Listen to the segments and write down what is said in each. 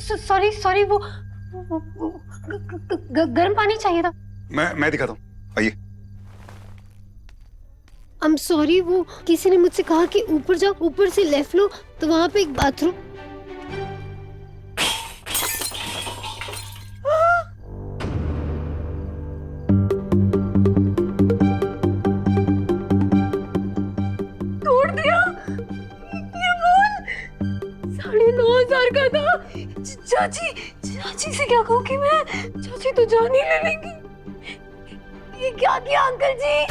Sorry sorry, वो गर्म पानी चाहिए था। मैं दिखाता हूँ, आइए। आई एम सॉरी, वो किसी ने मुझसे कहा कि ऊपर जाओ, ऊपर से लेफ्ट लो तो वहां पे एक बाथरूम। तोड़ दिया ये बोल, 9,500 का था। चाची से क्या कहूँ कि मैं, चाची तो जान ही ले लेंगी। ये क्या किया अंकल जी,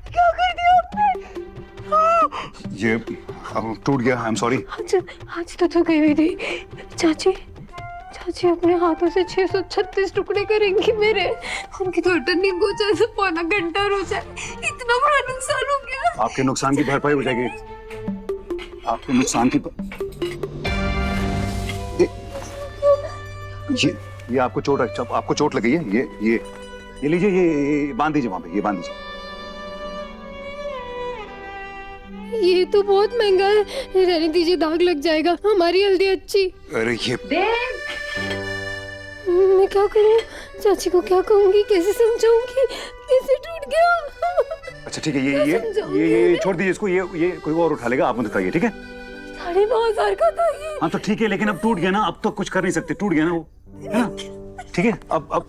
क्या कर दिया आपने? ये अब टूट गया, आई एम सॉरी। आज तो गई हुई थी। चाची अपने हाथों से 636 टुकड़े करेंगी मेरे। उनकी तो टर्निंग हो जाए तो पौना घंटा हो जाए, इतना बड़ा नुकसान हो गया। आपके नुकसान की भरपाई हो जाएगी। आपके नुकसान की ये आपको चोट लगी है। ये लीजिए, ये बांध दीजिए वहां पे, ये बांध दीजिए। ये तो बहुत महंगा है, रहने दीजिए, दाग लग जाएगा। हमारी हल्दी अच्छी। अरे ये मैं क्या करूं, चाची को क्या कहूंगी, कैसे समझाऊंगी, कैसे टूट गया। अच्छा ठीक है, ये छोड़ दीजिए इसको, ये कोई और उठा लेगा, आप मत उठाइए, ठीक है। 9,500 का था ये। हाँ तो ठीक है, लेकिन अब टूट गया ना, अब तो कुछ कर नहीं सकते, टूट गया ना वो, है ना। ठीक है, अब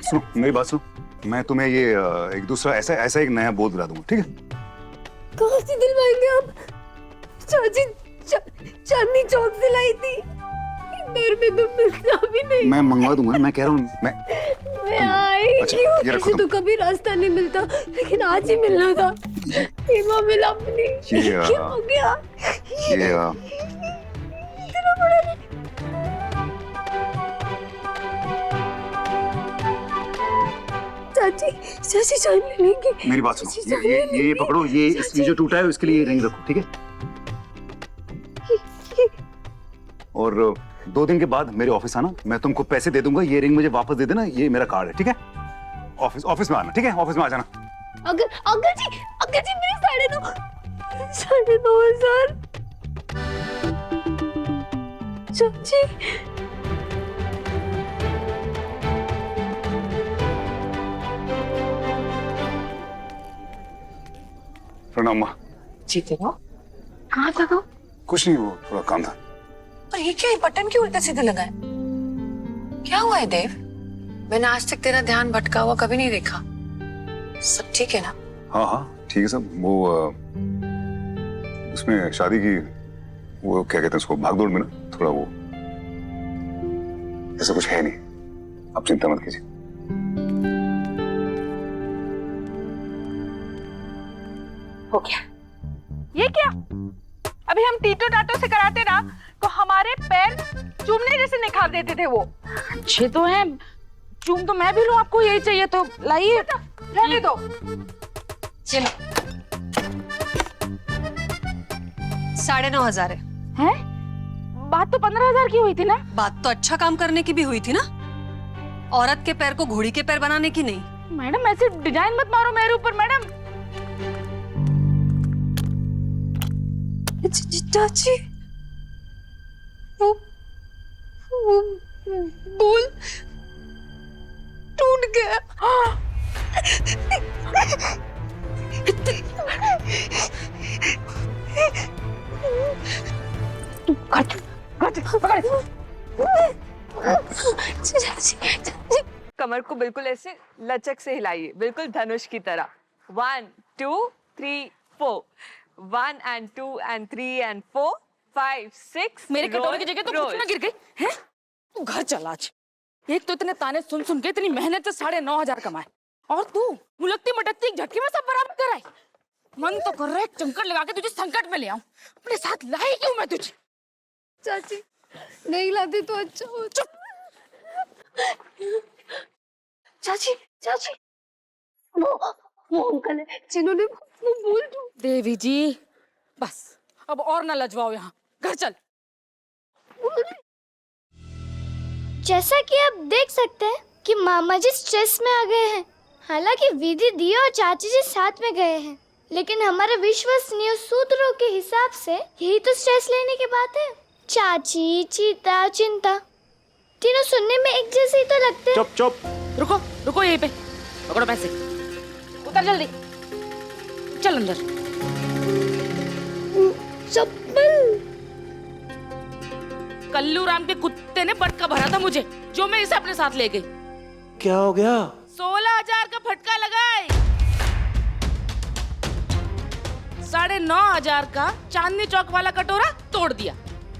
सुनो मेरी बात सुनो, मैं तुम्हें ये एक दूसरा ऐसा एक नया बोल दिला दूंगा, ठीक है। कहाँ से दिलवाएंगे आप? चाची चांदनी चौक से लाई थी, घर में तो मिलता भी नहीं। मैं मंगवा दूंगा, मैं कह रहा हूँ मैं आई। अच्छा, ये रखो तुम। तो कभी रास्ता नहीं मिलता, लेकिन आज ही मिलना था। सीमा मिला अपनी। क्या हो गया? ये इतना बड़ा चाची जान ले लेंगे। मेरी बात सुनो, ये पकड़ो, ये जो टूटा है इसके लिए रिंग रखो, ठीक है। और 2 दिन के बाद मेरे ऑफिस आना, मैं तुमको पैसे दे दूंगा, ये रिंग मुझे वापस दे देना, ये मेरा कार्ड है, ठीक है। ऑफिस में आना, ठीक है, ऑफिस में आ जाना। अंकल जी मेरे 9,500। चाची प्रणाम माँ। जीते हो? कहाँ था तो? कुछ नहीं, वो थोड़ा काम था। और ये क्या, बटन क्यों उल्टा सीधा लगा है? क्या हुआ है देव? मैंने आज तक तेरा ध्यान भटका हुआ कभी नहीं देखा। सब ठीक है ना? हाँ ठीक है सब। वो उसमें शादी की वो क्या कहते हैं उसको, भागदौड़ में ना थोड़ा वो, ऐसा कुछ है नहीं, आप चिंता मत कीजिए। हो गया। ये क्या, अभी हम टीटो टाटो से कराते ना तो हमारे पैर चूमने जैसे निखार देते थे। वो अच्छे तो हैं, चूम तो मैं भी लूं, आपको यही चाहिए तो लाइए। रहने दो। चलो 9,500 है। हैं? बात तो 15,000 की हुई थी ना? बात तो अच्छा काम करने की भी हुई थी ना, औरत के पैर को घोड़ी के पैर बनाने की नहीं। मैडम ऐसे डिजाइन मत मारो मेरे ऊपर मैडम। चाची वो बोल टूट गया। कमर को बिल्कुल ऐसे लचक से हिलाइए, बिल्कुल धनुष की तरह। 1 2 3 4 1 and 2 and 3 and 4 5 6। मेरे कटोरे की जगह तो कुछ ना गिर गई है। तू घर चल आज। एक तो इतने ताने सुन के इतनी मेहनत से 9,500 कमाए, और तू मुलकती मटकती एक झटके में सब बराबर कराई। मन तो कर रहा है चंकर लगा के तुझे संकट में ले आऊं। अपने साथ लाई क्यों मैं तुझे? चाची नहीं लाती तो अच्छा हो। चुप। चाची वो अंकल है जिन्होंने वो बोल दो। देवी जी बस अब और ना लजवाओ, यहाँ घर चल। जैसा कि आप देख सकते हैं कि मामा जी स्ट्रेस में आ गए हैं। हालांकि विधि दी और चाची जी साथ में गए हैं। लेकिन हमारे विश्वसनीय सूत्रों के हिसाब से यही तो स्ट्रेस लेने की बात है। चाची, चीता, चिंता तीनों सुनने में एक जैसे ही तो लगते हैं। चुप चुप। रुको रुको यहीं पे, पकड़ो पैसे, उतर जल्दी, चल अंदर। चप्पल। कल्लू राम के कुत्ते ने फटका भरा था मुझे, जो मैं इसे अपने साथ ले गई। क्या हो गया? 16,000 का फटका लगाए। 9,500 का चांदनी चौक वाला कटोरा तोड़ दिया,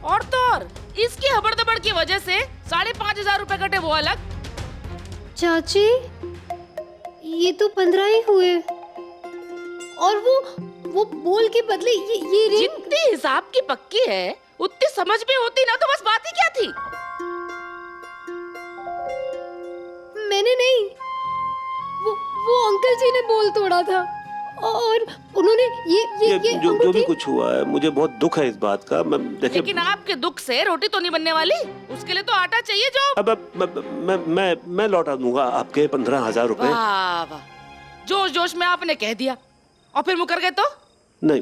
और तो और इसकी हबड़दबड़ की वजह से 5,500 रुपए कटे, वो अलग। चाची, ये तो 15 ही हुए, और वो बोल के बदले ये रिंग। जितनी हिसाब की पक्की है उतनी समझ भी होती ना, तो बस बात ही क्या थी। मैंने नहीं, वो अंकल जी ने बोल तोड़ा था, और उन्होंने ये जो भी अंगूठी। कुछ हुआ है, मुझे बहुत दुख है इस बात का। देखिए, लेकिन आपके दुख से रोटी तो नहीं बनने वाली, उसके लिए तो आटा चाहिए जो। अब मैं लौटा दूंगा आपके 15,000 रुपए। वाह वाह, जोश जोश में आपने कह दिया, और फिर मुकर गए तो? नहीं,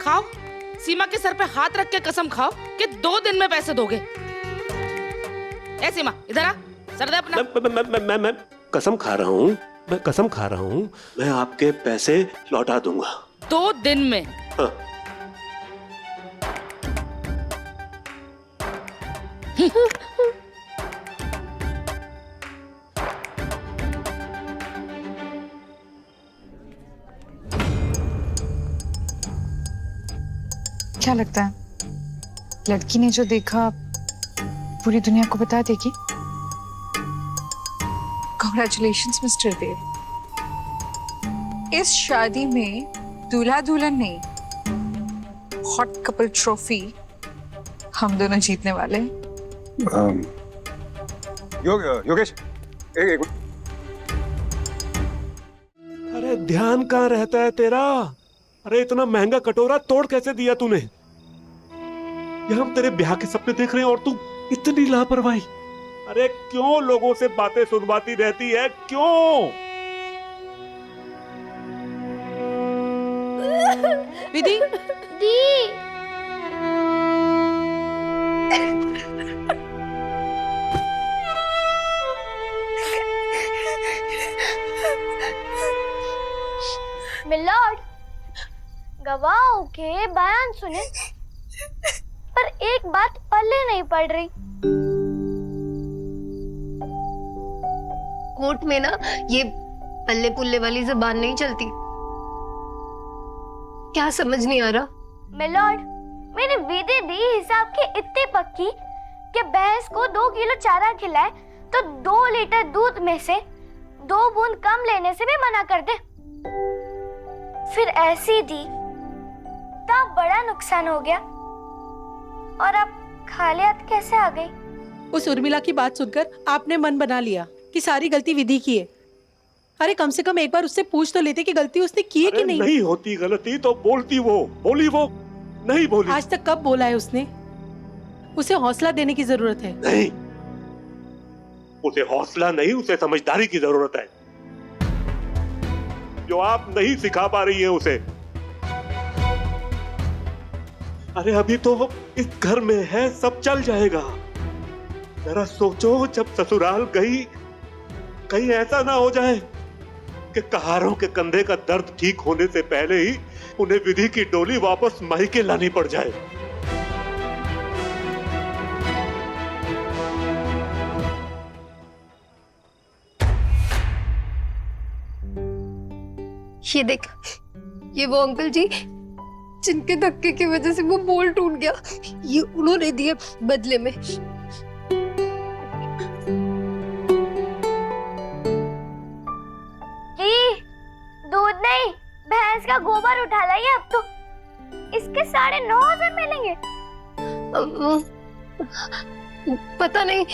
खाओ, सीमा के सर पे हाथ रख के कसम खाओ कि 2 दिन में पैसे दोगे। ए सीमा, इधर आ, सर दे अपना। मैं कसम खा रहा हूँ, मैं कसम खा रहा हूँ, मैं आपके पैसे लौटा दूंगा 2 दिन में। हाँ। क्या लगता है लड़की ने जो देखा पूरी दुनिया को बता देगी? Congratulations, मिस्टर देव। इस शादी में दूल्हा दुल्हन नहीं, हॉट कपल ट्रॉफी हम दोनों जीतने वाले। योगेश, एक अरे ध्यान कहाँ रहता है तेरा? अरे इतना महंगा कटोरा तोड़ कैसे दिया तूने? ये हम तेरे ब्याह के सपने देख रहे हैं और तू इतनी लापरवाही। अरे क्यों लोगों से बातें सुनवाती रहती है, क्यों? विधि, दी। मिलॉर्ड, गवाहों के बयान सुने, पर एक बात पल्ले नहीं पड़ रही। कोर्ट में ना ये पल्ले पुल्ले वाली जुबान नहीं चलती। क्या समझ नहीं आ रहा? मिलॉर्ड, मैंने विधि दी हिसाब की इतनी पक्की कि भैंस को 2 किलो चारा खिलाए तो 2 लीटर दूध में से 2 बूंद कम लेने से भी मना कर दे। फिर ऐसी दी तब बड़ा नुकसान हो गया, और अब खाली हाथ कैसे आ गई? उस उर्मिला की बात सुनकर आपने मन बना लिया कि सारी गलती विधि की है। अरे कम से कम एक बार उससे पूछ तो लेते कि गलती उसने की है कि नहीं। नहीं होती गलती तो बोलती वो, बोली वो नहीं बोली। आज तक कब बोला है उसने? उसे हौसला देने की जरूरत है। नहीं, उसे हौसला नहीं, उसे समझदारी की जरूरत है, जो आप नहीं सिखा पा रही है उसे। अरे अभी तो वो इस घर में है, सब चल जाएगा। जरा सोचो, जब ससुराल गई कहीं ऐसा ना हो जाए कि कहारों के कंधे का दर्द ठीक होने से पहले ही उन्हें विधि की डोली वापस मायके लानी पड़ जाए। ये देख, ये वो अंकल जी जिनके धक्के की वजह से वो बोल टूट गया, ये उन्होंने दिए बदले में। दूध नहीं, भैंस का गोबर उठा लाइए। अब तो इसके 9,500 मिलेंगे। पता नहीं,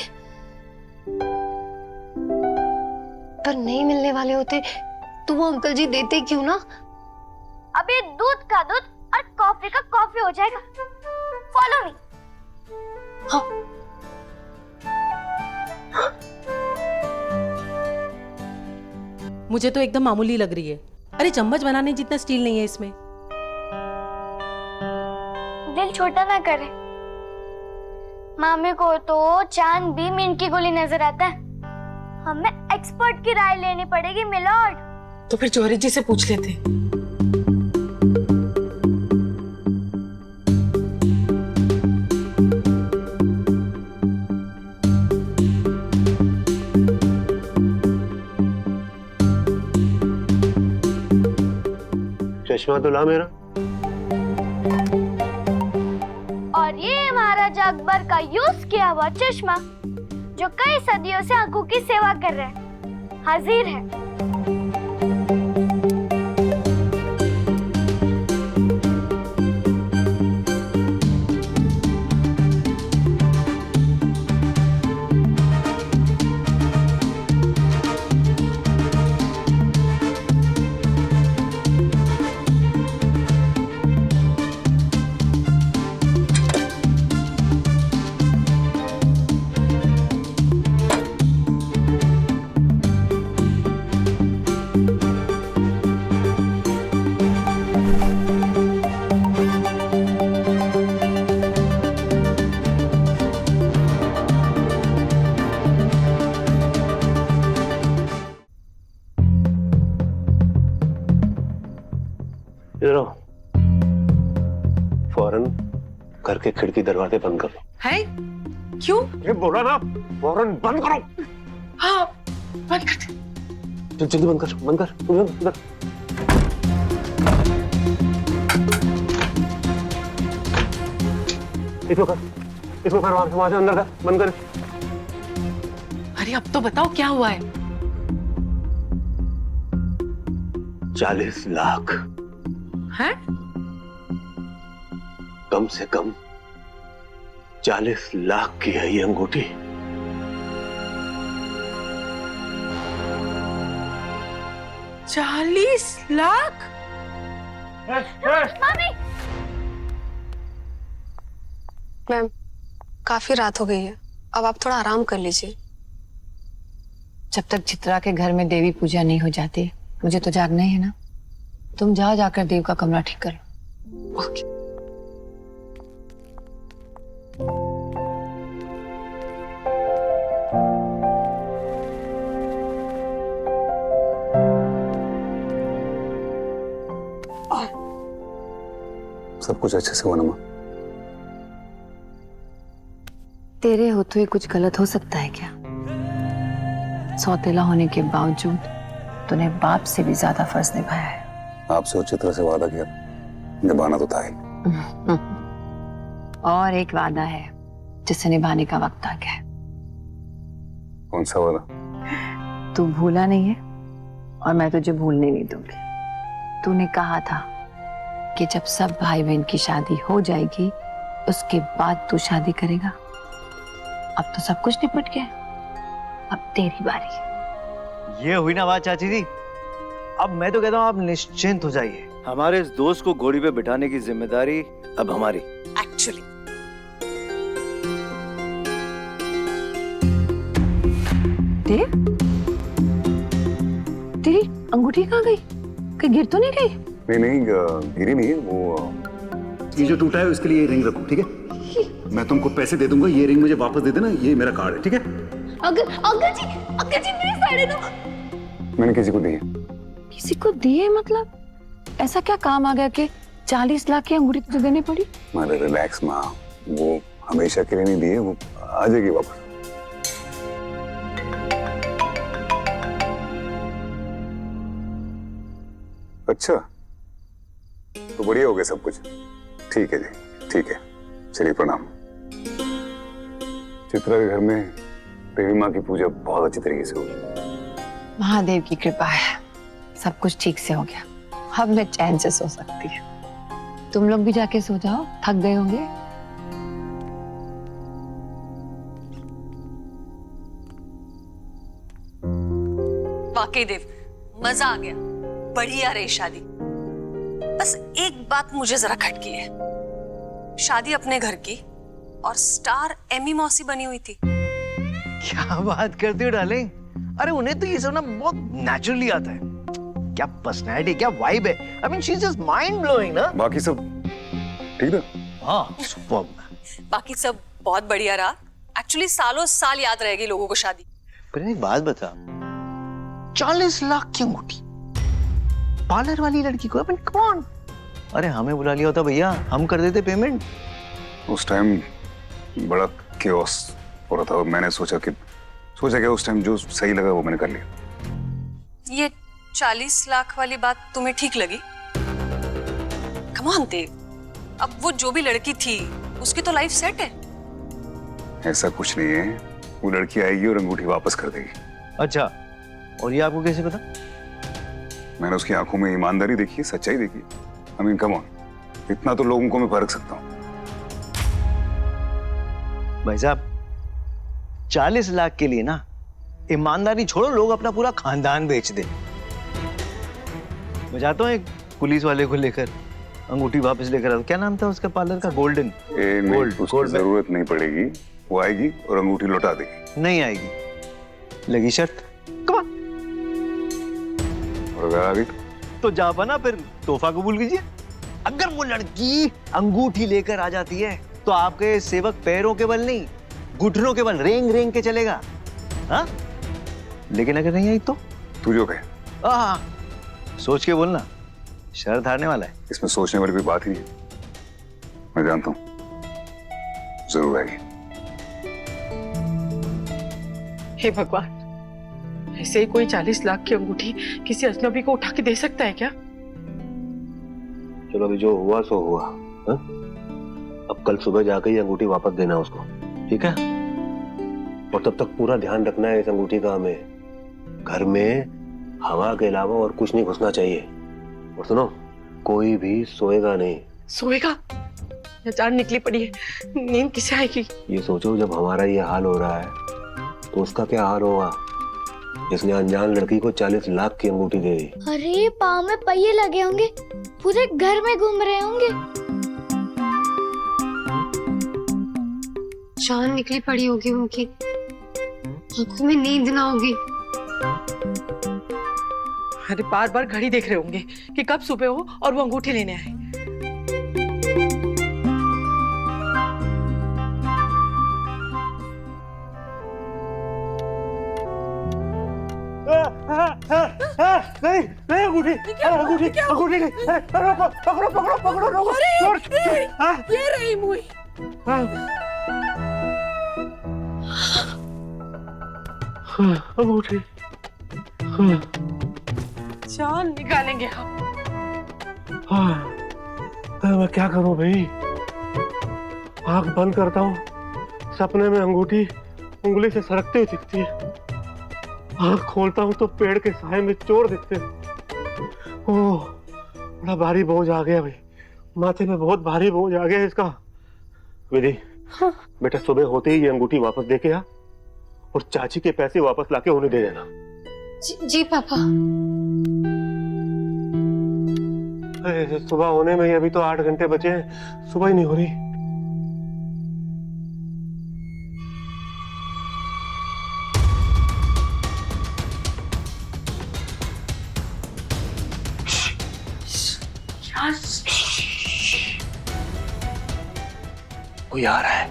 पर नहीं मिलने वाले होते तो वो अंकल जी देते क्यों ना? अभी दूध का दूध और कॉफी का कॉफी हो जाएगा। Follow me. हाँ। मुझे तो एकदम मामूली लग रही है। अरे चम्मच बनाने जितना स्टील नहीं है इसमें। दिल छोटा ना करे। मामी को तो चांद भी मीन की गोली नजर आता है। हमें एक्सपर्ट की राय लेनी पड़ेगी मिलॉर्ड। तो फिर जौहरी जी से पूछ लेते। चश्मा तो ला मेरा। और ये महाराजा अकबर का यूज किया हुआ चश्मा जो कई सदियों से आंखों की सेवा कर रहे हैं, हाजिर है। इधर आओ। फौरन घर के खिड़की दरवाजे बंद करो। है क्यों? ये बोला ना, फौरन बंद करो। हाँ बंद कर दे। जल्दी बंद कर, बंद कर, बंद कर। इसको कर वहां से अंदर कर, बंद कर। अरे अब तो बताओ क्या हुआ है? 40 लाख हैं? कम से कम 40 लाख की है ये अंगूठी। $40 लाख? मामी, मैम काफी रात हो गई है, अब आप थोड़ा आराम कर लीजिए। जब तक चित्रा के घर में देवी पूजा नहीं हो जाती, मुझे तो जागना ही है ना। तुम जाओ, जाकर देव का कमरा ठीक करो। ओके। सब कुछ अच्छे से हुआ ना माँ? तेरे होते हुए कुछ गलत हो सकता है क्या? सौतेला होने के बावजूद तूने बाप से भी ज्यादा फर्ज निभाया है। आपसे और चित्रा से वादा किया, निभाना तो था ही। और एक वादा है जिसे निभाने का वक्त आ गया है। कौन सा वादा? तू भूला नहीं है और मैं तुझे भूलने नहीं दूंगी। तूने कहा था कि जब सब भाई बहन की शादी हो जाएगी उसके बाद तू शादी करेगा। अब तो सब कुछ निपट गया, अब तेरी बारी। ये हुई ना बात चाची जी। अब मैं तो कहता हूँ आप निश्चिंत हो जाइए। हमारे इस दोस्त को घोड़ी पे बिठाने की जिम्मेदारी अब हमारी। एक्चुअली देव, तेरी अंगूठी कहाँ गई? कहीं गिर तो नहीं गई? नहीं, गिरी नहीं है वो। ये जो टूटा है उसके लिए ये रिंग रखो, ठीक है? मैं तुमको पैसे दे दूंगा, ये रिंग मुझे वापस दे देना, ये मेरा कार्ड है, ठीक है? अंकल जी मेरे साड़े दो। मैंने किसी को दी है। किसी को दिए मतलब? ऐसा क्या काम आ गया कि 40 लाख की अंगूठी तुझे देनी पड़ी? मारे रिलैक्स माँ, वो हमेशा के लिए नहीं दिए, वो आ जाएगी वापस। अच्छा तो बढ़िया हो गया सब कुछ। ठीक है जी, ठीक है, चलिए प्रणाम। चित्रा के घर में देवी माँ की पूजा बहुत अच्छी तरीके से हुई। महादेव की कृपा है, सब कुछ ठीक से हो गया। अब मैं चैन से सो सकती हूँ। तुम लोग भी जाके सो जाओ, थक गए होंगे। वाकई देव, मजा आ गया, बढ़िया रही शादी। बस एक बात मुझे जरा खटकी है, शादी अपने घर की और स्टार एमी मौसी बनी हुई थी। क्या बात करती हो डार्लिंग? अरे उन्हें तो ये सब ना बहुत नेचुरली आता है। क्या पर्सनैलिटी, क्या वाइब है। I mean she is just mind blowing ना। बाकी सब ठीक था? हाँ सुपर्ब। बाकी सब बहुत बढ़िया रहा। एक्चुअली सालों साल याद रहेगी लोगों को शादी। पर एक बात बता, 40 लाख की अंगूठी पार्लर वाली लड़की को, अपन कौन? अरे हमें बुला लिया होता भैया, हम कर देते पेमेंट। उस टाइम बड़ा केओस हो रहा था और मैंने सोचा कि उस टाइम जो सही लगा वो मैंने कर लिया। ये 40 लाख वाली बात तुम्हें ठीक लगी? कम ऑन देव, अब वो जो भी लड़की थी उसकी तो लाइफ सेट है। ऐसा कुछ नहीं है, वो लड़की आएगी और अंगूठी वापस कर देगी। अच्छा, और ये आपको कैसे पता? मैंने उसकी आंखों में ईमानदारी देखी, सच्चाई देखी। आई मीन कम ऑन, इतना तो लोगों को मैं परख सकता हूँ। भाई साहब 40 लाख के लिए ना ईमानदारी छोड़ो, लोग अपना पूरा खानदान बेच दे। मैं जाता हूँ एक पुलिस वाले को लेकर अंगूठी वापस लेकर आता। क्या नाम था उसका पार्लर का? गोल्डन। उसकी जरूरत नहीं पड़ेगी, वो आएगी और अंगूठी लौटा देगी। नहीं आएगी, लगी शर्त। Come on. और अगर आ गई तो जापाना फिर तोहफा कबूल कीजिए। अगर वो लड़की अंगूठी लेकर आ जाती है तो आपके सेवक पैरों के बल नहीं, घुटनों के बल रेंग रेंग के चलेगा। हाँ? लेकिन अगर नहीं आई तो तू जो कहे सोच के बोलना, शर्त हारने वाला है। इसमें सोचने वाली कोई बात ही नहीं है। मैं जानता हूं जरूर आएगी। हे भगवान, ऐसे ही कोई 40 लाख की अंगूठी किसी अजनबी को उठा के दे सकता है क्या? चलो अभी जो हुआ सो हुआ। हा? अब कल सुबह जाकर ही अंगूठी वापस देना उसको, ठीक है? और तब तक पूरा ध्यान रखना है इस अंगूठी का। हमें घर में हवा के अलावा और कुछ नहीं घुसना चाहिए। और सुनो, कोई भी सोएगा नहीं। सोएगा? या जान निकली पड़ी है, नींद किसे आएगी? ये सोचो, जब हमारा ये हाल हो रहा है तो उसका क्या हाल होगा जिसने अनजान लड़की को 40 लाख की अंगूठी दे दी। अरे पाँव में पहिए लगे होंगे, पूरे घर में घूम रहे होंगे। जान निकली पड़ी होगी उनकी, आंखों में नींद ना होगी। अरे बार बार घड़ी देख रहे होंगे कि कब सुबह हो और वो अंगूठी लेने आए। नहीं नहीं, अंगूठी अंगूठी अंगूठी नहीं। पकड़ो पकड़ो पकड़ो पकड़ो। ये रही मुई। अंगूठी। जान निकालेंगे हम। मैं क्या करूं भाई? आंख बंद करता हूँ, सपने में अंगूठी उंगली से सरकती हुई दिखती है। आंख खोलता हूँ तो पेड़ के साए में चोर दिखते हैं। ओह, बड़ा भारी बोझ आ गया भाई, माथे में बहुत भारी बोझ आ गया इसका। विधि, बेटा सुबह होते ही ये अंगूठी वापस दे के आ और चाची के पैसे वापस लाके उन्हें दे देना। जी पापा। सुबह होने में ही अभी तो 8 घंटे बचे हैं, सुबह ही नहीं हो रही। कोई आ रहा है।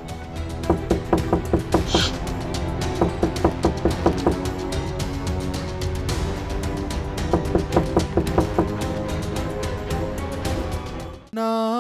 ना